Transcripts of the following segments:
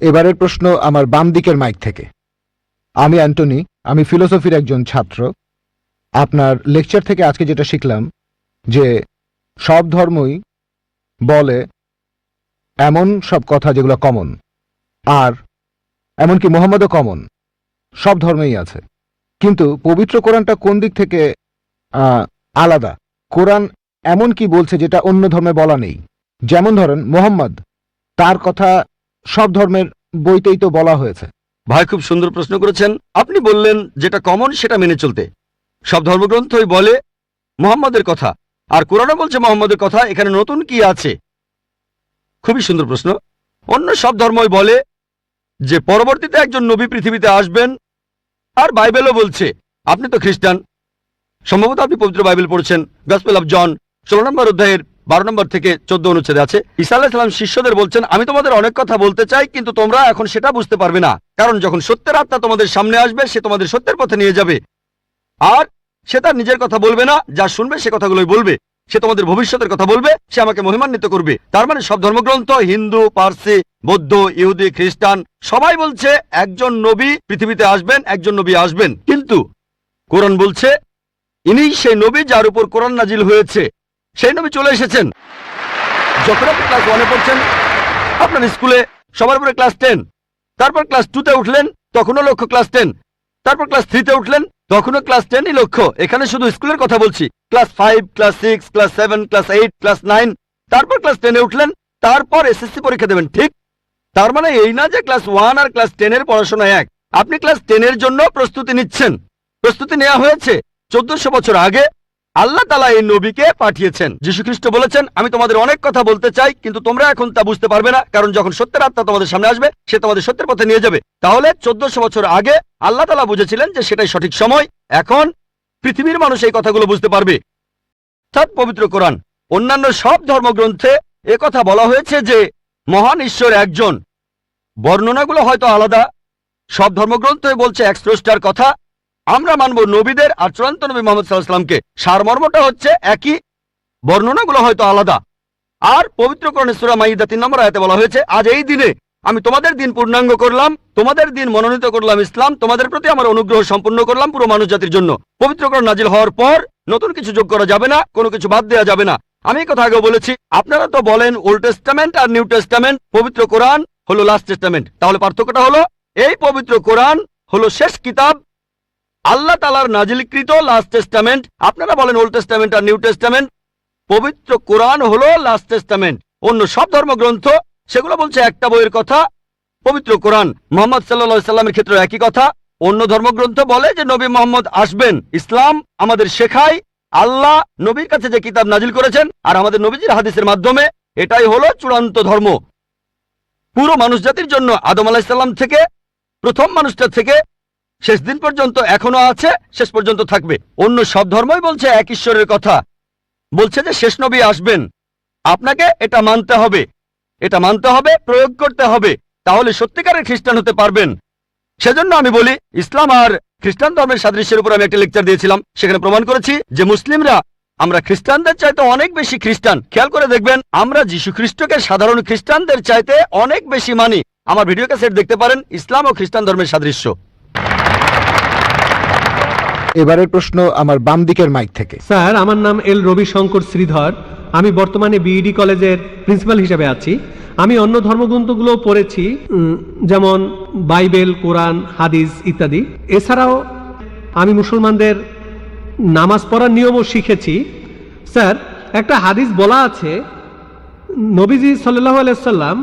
এবারের প্রশ্ন আমার বাম দিকের মাইক থেকে। আমি অ্যান্টনি, আমি ফিলোসফির একজন ছাত্র। আপনার লেকচার থেকে আজকে যেটা শিখলাম যে সব ধর্মই বলে এমন সব কথা যেগুলো কমন, আর এমনকি মোহাম্মদও কমন, সব ধর্মেই আছে। কিন্তু পবিত্র কোরআনটা কোন দিক থেকে আলাদা? কোরআন এমন কি বলছে যেটা অন্য ধর্মে বলা নেই? যেমন ধরেন মোহাম্মদ, তার কথা সব ধর্মের বইতেই তো বলা হয়েছে। ভাই খুব সুন্দর প্রশ্ন করেছেন। আপনি বললেন যেটা কমন সেটা মেনে চলতে। সব ধর্মগ্রন্থই বলে মুহাম্মদের কথা, আর কোরআনও বলছে মুহাম্মদের কথা। এখানে নতুন কি আছে? খুবই সুন্দর প্রশ্ন। অন্য সব ধর্মই বলে যে পরবর্তীতে একজন নবী পৃথিবীতে আসবেন, আর বাইবেলও বলছে। আপনি তো খ্রিস্টান, সম্ভবত আপনি পবিত্র বাইবেল পড়েছেন। গসপেল অফ জন 16 নম্বর অধ্যায়ের 12 নম্বর থেকে 14 অনুচ্ছেদে আছে, ঈসা আলাইহিস সালাম শিষ্যদের বলছেন, আমি তোমাদের অনেক কথা বলতে চাই, কিন্তু তোমরা এখন সেটা বুঝতে পারবে না, কারণ যখন সত্যের আত্মা তোমাদের সামনে আসবে সে তোমাদের সত্যের পথে নিয়ে যাবে। আর সে তার নিজের কথা বলবে না, যা শুনবে সে কথাগুলোই বলবে। সে তোমাদের ভবিষ্যতের কথা বলবে, সে আমাকে মহিমান্বিত করবে। তার মানে সব ধর্মগ্রন্থ, হিন্দু, পার্সি, বৌদ্ধ, ইহুদি, খ্রিস্টান সবাই বলছে একজন নবী পৃথিবীতে আসবেন, একজন নবী আসবেন। কিন্তু কোরআন বলছে ইনিই সেই নবী যার উপর কোরআন নাজিল হয়েছে। সেই নবী চলে এসেছেন। যখন আপনি ক্লাস 1-এ পড়ছেন, আপনার স্কুলে সবার উপরে ক্লাস 10, তারপর ক্লাস 2-তে উঠলেন, তখনও লক্ষ্য ক্লাস 10, তারপর ক্লাস 3-তে উঠলেন, তখনও ক্লাস 10ই লক্ষ্য। এখানে শুধু স্কুলের কথা বলছি। Class 5, class 6, class 7, class 8, class 9, তারপর ক্লাস 10-এ উঠলেন, তারপর এসএসসি পরীক্ষা দেবেন, ঠিক? তার মানে এই না যে ক্লাস 1 আর ক্লাস 10-এর পড়াশোনা এক। আপনি ক্লাস 10-এর জন্য প্রস্তুতি নিচ্ছেন। প্রস্তুতি নেওয়া হয়েছে 1400 বছর আগে। আল্লাহ তাআলা এই নবীকে পাঠিয়েছেন। যীশু খ্রিস্ট বলেছেন, আমি তোমাদের অনেক কথা বলতে চাই, কিন্তু তোমরা এখন তা বুঝতে পারবে না, কারণ যখন সত্যের আত্মা তোমাদের সামনে আসবে সে তোমাদের সত্যের পথে নিয়ে যাবে। তাহলে 1400 বছর আগে আল্লাহ তাআলা বুঝেছিলেন যে সেটাই সঠিক সময়। এখন পৃথিবীর মানুষ এই কথাগুলো বুঝতে পারবে। অর্থাৎ পবিত্র কোরআন, অন্যান্য সব ধর্মগ্রন্থে একথা বলা হয়েছে যে মহান ঈশ্বর একজন। বর্ণনাগুলো হয়তো আলাদা। সব ধর্মগ্রন্থই বলছে এক স্রষ্টার কথা। আমরা মানব নবীদের আর চূড়ান্ত নবী মুহাম্মদ সাল্লাল্লাহু আলাইহি ওয়াসাল্লামকে। সারমর্মটা হচ্ছে একই, বর্ণনাগুলো হয়তো আলাদা। আর পবিত্র কোরআনে সূরা মাইদা 3 নম্বর আয়াতে বলা হয়েছে, আজ এই দিনে আমি তোমাদের দিন পূর্ণাঙ্গ করলাম, তোমাদের দিন মনোনীত করলাম ইসলাম, তোমাদের প্রতি আমার অনুগ্রহ সম্পূর্ণ করলাম পুরো মানুষ জাতির জন্য। পবিত্র কোরআন নাজিল হওয়ার পর নতুন কিছু যোগ করা যাবে না, কোনো কিছু বাদ দেওয়া যাবে না। আমি এই কথা আগেও বলেছি। আপনারা তো বলেন ওল্ড টেস্টামেন্ট আর নিউ টেস্টামেন্ট, পবিত্র কোরআন হলো লাস্ট টেস্টামেন্ট। তাহলে পার্থক্যটা হলো এই পবিত্র কোরআন হলো শেষ কিতাব, আল্লাহ তাআলার নাজিলকৃত লাস্ট টেস্টামেন্ট। আপনারা বলেন ওল্ড টেস্টামেন্ট আর নিউ টেস্টামেন্ট। পবিত্র কোরআন হলো লাস্ট টেস্টামেন্ট। অন্য সব ধর্মগ্রন্থ সেগুলো বলছে একটা বইয়ের কথা। পবিত্র কোরআন মুহাম্মদ সাল্লাল্লাহু আলাইহি সাল্লামের ক্ষেত্রে একই কথা। অন্য ধর্মগ্রন্থ বলে যে নবী মুহাম্মদ আসবেন। ইসলাম আমাদের শেখায় আল্লাহ নবীর কাছে যে কিতাব নাজিল করেছেন আর আমাদের নবীজির হাদিসের মাধ্যমে, এটাই হলো চূড়ান্ত ধর্ম পুরো মানুষ জাতির জন্য। আদম আলাইহিস সালাম থেকে প্রথম মানুষটা থেকে শেষ দিন পর্যন্ত এখনো আছে, শেষ পর্যন্ত থাকবে। অন্য সব ধর্মই বলছে এক ঈশ্বরের কথা, বলছে যে শেষ নবী আসবেন। আপনাকে এটা মানতে হবে, এটা মানতে হবে, প্রয়োগ করতে হবে, তাহলে সত্যিকারের খ্রিস্টান হতে পারবেন। সেজন্য আমি বলি, ইসলাম আর খ্রিস্টান ধর্মের সাদৃশ্যের উপর আমি একটা লেকচার দিয়েছিলাম। সেখানে প্রমাণ করেছি যে মুসলিমরা আমরা খ্রিস্টানদের চাইতে অনেক বেশি খ্রিস্টান। খেয়াল করে দেখবেন, আমরা যীশু খ্রিস্টকে সাধারণ খ্রিস্টানদের চাইতে অনেক বেশি মানি। আমার ভিডিও ক্যাসেট দেখতে পারেন, ইসলাম ও খ্রিস্টান ধর্মের সাদৃশ্য। এবারের প্রশ্ন আমার বাম দিকের মাইক থেকে। স্যার, আমার নাম এল রবিশঙ্কর শ্রীধর। আমি বর্তমানে বিইডি কলেজের প্রিন্সিপাল হিসেবে আছি। আমি অন্য ধর্মগ্রন্থগুলো পড়েছি, যেমন বাইবেল, কোরআন, হাদিস ইত্যাদি। এছাড়াও আমি মুসলমানদের নামাজ পড়ার নিয়মও শিখেছি। স্যার, একটা হাদিস বলা আছে, নবীজি সাল্লাল্লাহু আলাইহি সাল্লাম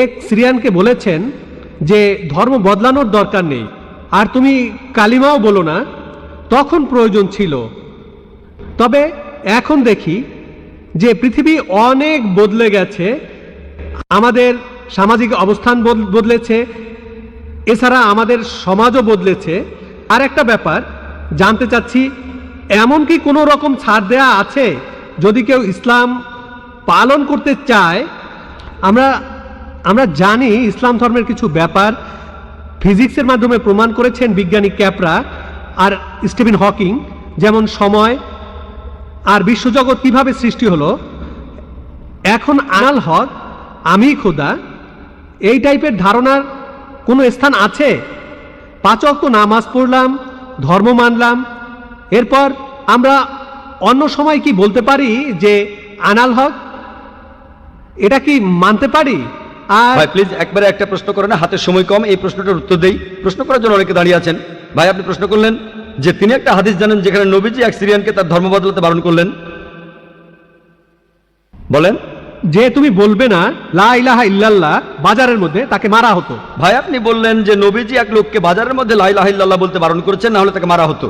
এক সিরিয়ানকে বলেছেন যে ধর্ম বদলানোর দরকার নেই, আর তুমি কালিমাও বলো না, তখন প্রয়োজন ছিল। তবে এখন দেখি যে পৃথিবী অনেক বদলে গেছে, আমাদের সামাজিক অবস্থান বদলেছে, এছাড়া আমাদের সমাজও বদলেছে। আর একটা ব্যাপার জানতে চাচ্ছি, এমন কি কোনো রকম ছাড় দেয়া আছে যদি কেউ ইসলাম পালন করতে চায়? আমরা জানি ইসলাম ধর্মের কিছু ব্যাপার ফিজিক্সের মাধ্যমে প্রমাণ করেছেন বিজ্ঞানী ক্যাপরা আর স্টিফেন হকিং, যেমন সময় আর বিশ্বজগৎ কিভাবে সৃষ্টি হলো। এখন আনাল হক, আমি খোদা, এই টাইপের ধারণার কোনো স্থান আছে? 5 ওয়াক্ত নামাজ পড়লাম, ধর্ম মানলাম, এরপর আমরা অন্য সময় কি বলতে পারি যে আনাল হক? এটা কি মানতে পারি? আর ভাই প্লিজ একবারে একটা প্রশ্ন করেন, হাতের সময় কম, এই প্রশ্নটার উত্তর দেই। প্রশ্ন করার জন্য অনেকে দাঁড়িয়ে আছেন। ভাই আপনি প্রশ্ন করলেন যে তিনি একটা হাদিস জানেন যেখানে নবীজি এক সিরিয়ানকে তার ধর্ম বদলাতে বারণ করলেন, বলেন। যে তুমি বলবে না লা ইলাহা ইল্লাল্লাহ বাজারের মধ্যে, তাকে মারা হতো। ভাই আপনি বললেন যে নবীজি এক লোককে বাজারের মধ্যে লা ইলাহা ইল্লাল্লাহ বলতে বারণ করেছেন, না হলে তাকে মারা হতো।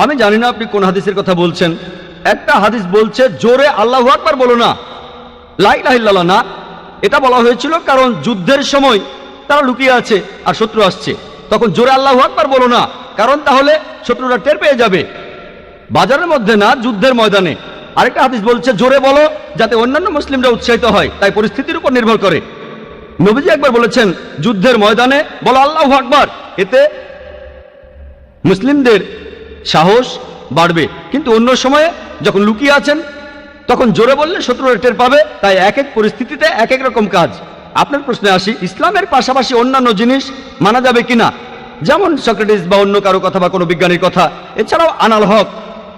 আমি জানি না আপনি কোন হাদিসের কথা বলছেন। একটা হাদিস বলছে জোরে আল্লাহু আকবার বলো না, লা ইলাহা ইল্লাল্লাহ না। এটা বলা হয়েছিল কারণ যুদ্ধের সময় তারা লুকিয়ে আছে আর শত্রু আসছে, তখন জোরে আল্লাহু আকবার বলো না, কারণ তাহলে শত্রুরা টের পেয়ে যাবে। বাজারের মধ্যে না, যুদ্ধের ময়দানে। আরেকটা হাদিস বলছে জোরে বলো যাতে অন্যান্য মুসলিমরা উৎসাহিত হয়, তাই পরিস্থিতির উপর নির্ভর করে। নবীজি একবার বলেছেন যুদ্ধের ময়দানে বলো আল্লাহু আকবার, এতে মুসলিমদের সাহস বাড়বে। কিন্তু অন্য সময়ে যখন লুকিয়ে আছেন তখন জোরে বললে শত্রুরা টের পাবে। তাই এক এক পরিস্থিতিতে এক এক রকম কাজ। আপনার প্রশ্নে আসি, ইসলামের পাশাপাশি অন্যান্য জিনিস মানা যাবে কিনা, যেমন সক্রেটিস বা অন্য কারো কথা বা কোনো বিজ্ঞানীর কথা। এছাড়াও আনাল হক,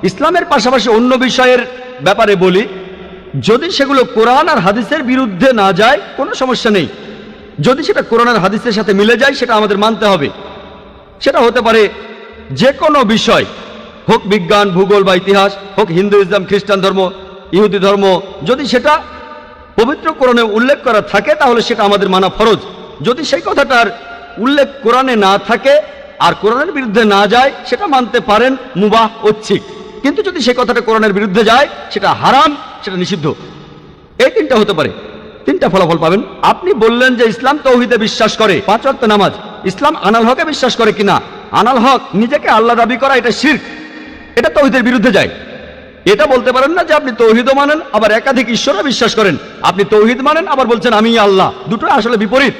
ইসলামের পাশাপাশি অন্য বিষয়ের ব্যাপারে বলি, যদি সেগুলো কোরআন আর হাদিসের বিরুদ্ধে না যায় কোনো সমস্যা নেই। যদি সেটা কোরআন আর হাদিসের সাথে মিলে যায় সেটা আমাদের মানতে হবে। সেটা হতে পারে যে কোনো বিষয়, হোক বিজ্ঞান, ভূগোল বা ইতিহাস, হোক হিন্দু, ইসলাম, খ্রিস্টান ধর্ম, ইহুদি ধর্ম। যদি সেটা পবিত্র কোরআনে উল্লেখ করা থাকে তাহলে সেটা আমাদের মানা ফরজ। যদি সেই কথাটার উল্লেখ কোরআনে না থাকে আর কোরআনের বিরুদ্ধে না যায় সেটা মানতে পারেন মুবাহ, ঐচ্ছিক। কিন্তু যদি সেই কথাটা কোরআনের বিরুদ্ধে যায় সেটা হারাম, সেটা নিষিদ্ধ। এই তিনটা হতে পারে, তিনটা ফলাফল পাবেন। আপনি বললেন যে ইসলাম তৌহিদে বিশ্বাস করে, 5 ওয়াক্ত নামাজ। ইসলাম আনাল হকে বিশ্বাস করে কিনা? আনাল হক নিজেকে আল্লাহ দাবি করা, এটা শিরক, এটা তৌহিদের বিরুদ্ধে যায়। এটা বলতে পারেন না যে আপনি তৌহিদও মানেন আবার একাধিক ঈশ্বরে বিশ্বাস করেন। আপনি তৌহিদ মানেন আবার বলছেন আমি আল্লাহ, দুটো আসলে বিপরীত।